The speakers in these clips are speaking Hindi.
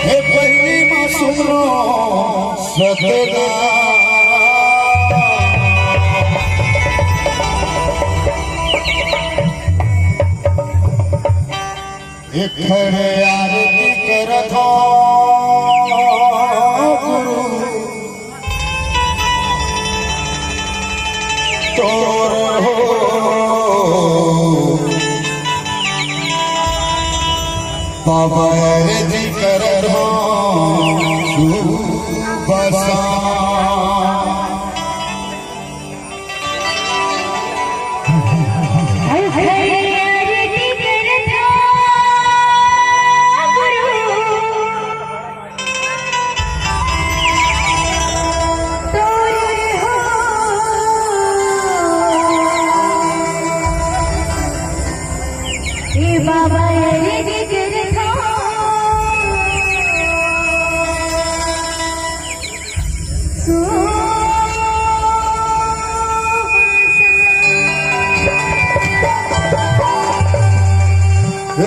हे पहली मासूमो सतना खड़े आरती करथो गुरु तोर हो बाबा आरती करथो बसा बाबा रे करथा सो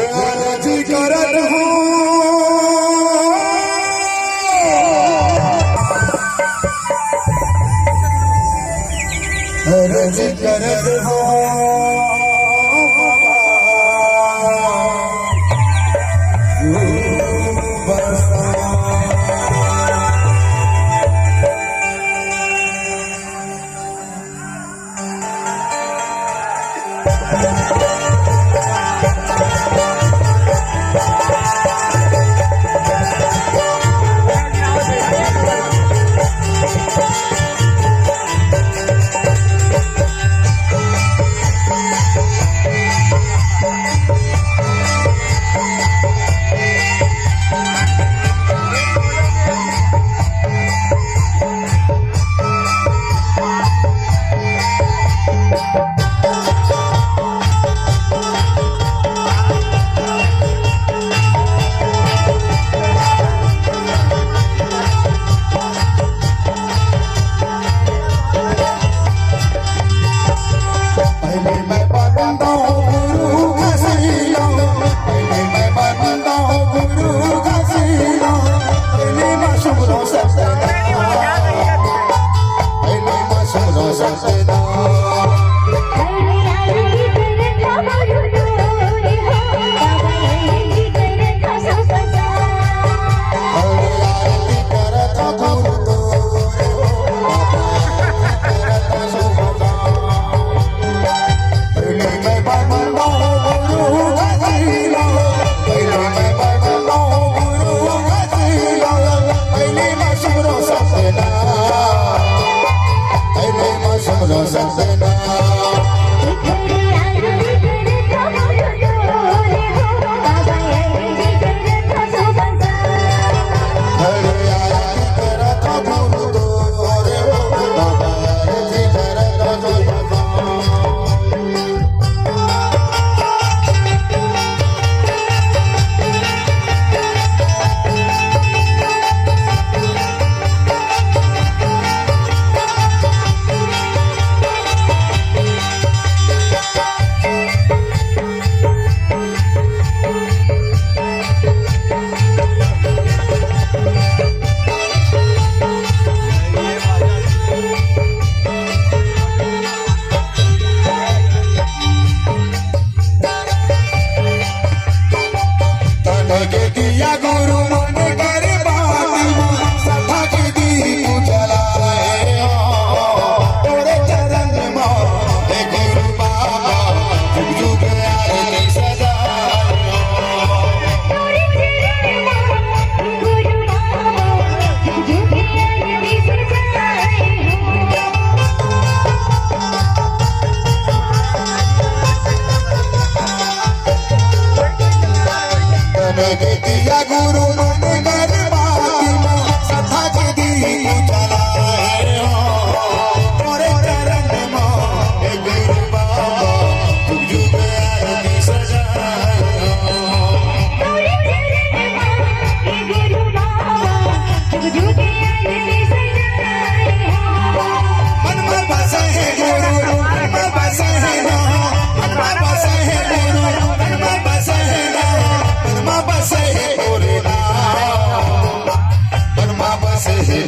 आरती करत हो आरती करत हो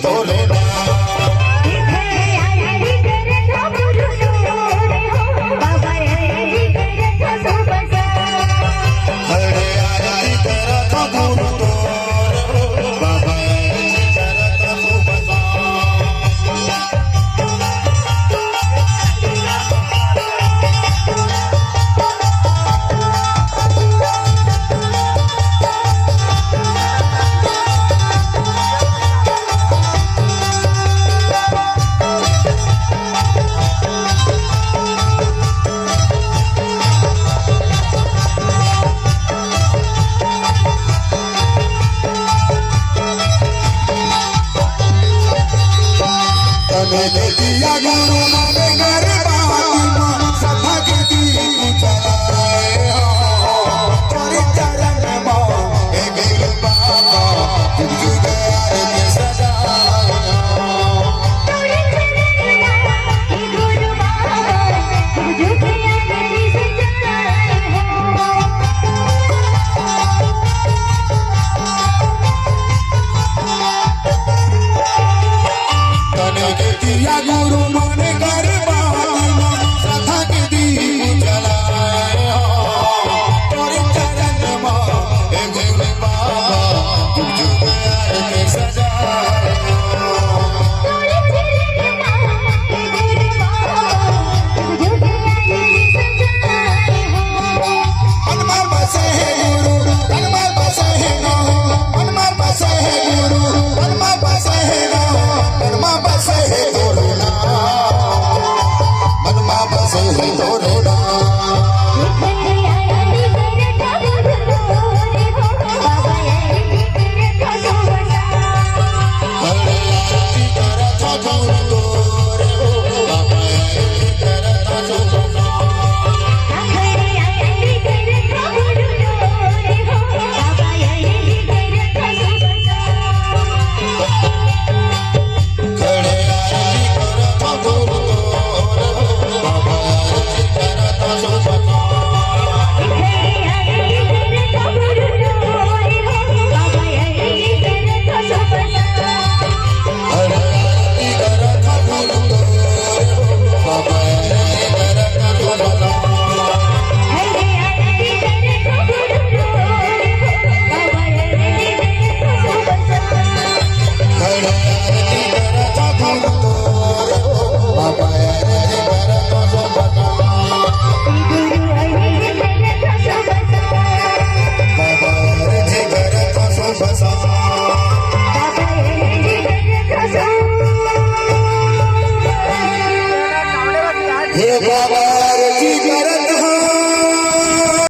तोरे खड़े आरती करत गुरु तोरे बाबा जी करत सुबसा तने दिया गुरु माने गरबाती मां सदा के दी चलाए हो तेरे चरण मां ए गुरु बाबा जुग जुग आरती सजाए तने दिया गुरु माने गरबाती मां सदा के दी चलाए हो तेरे चरण मां ए गुरु बाबा जुग जुग आरती सजाए मन में बसे है गुरु तन में बसे है ना मन में बसे है गुरु तन में बसे है ना मन में बसे है तोरे ना मन में बसे है तोरे ना खड़े आरती करत गुरु तोरे बाबा जी करत सुबसा खड़े आरती करत गुरु तोरे बाबा जी करत सुबसा खड़े आरती करत गुरु तोरे बाबा जी करत सुबसा खड़े आरती करत गुरु तोरे बाबा जी करत सुबसा बाबा जी करत सुबसा हे बाबा जी करत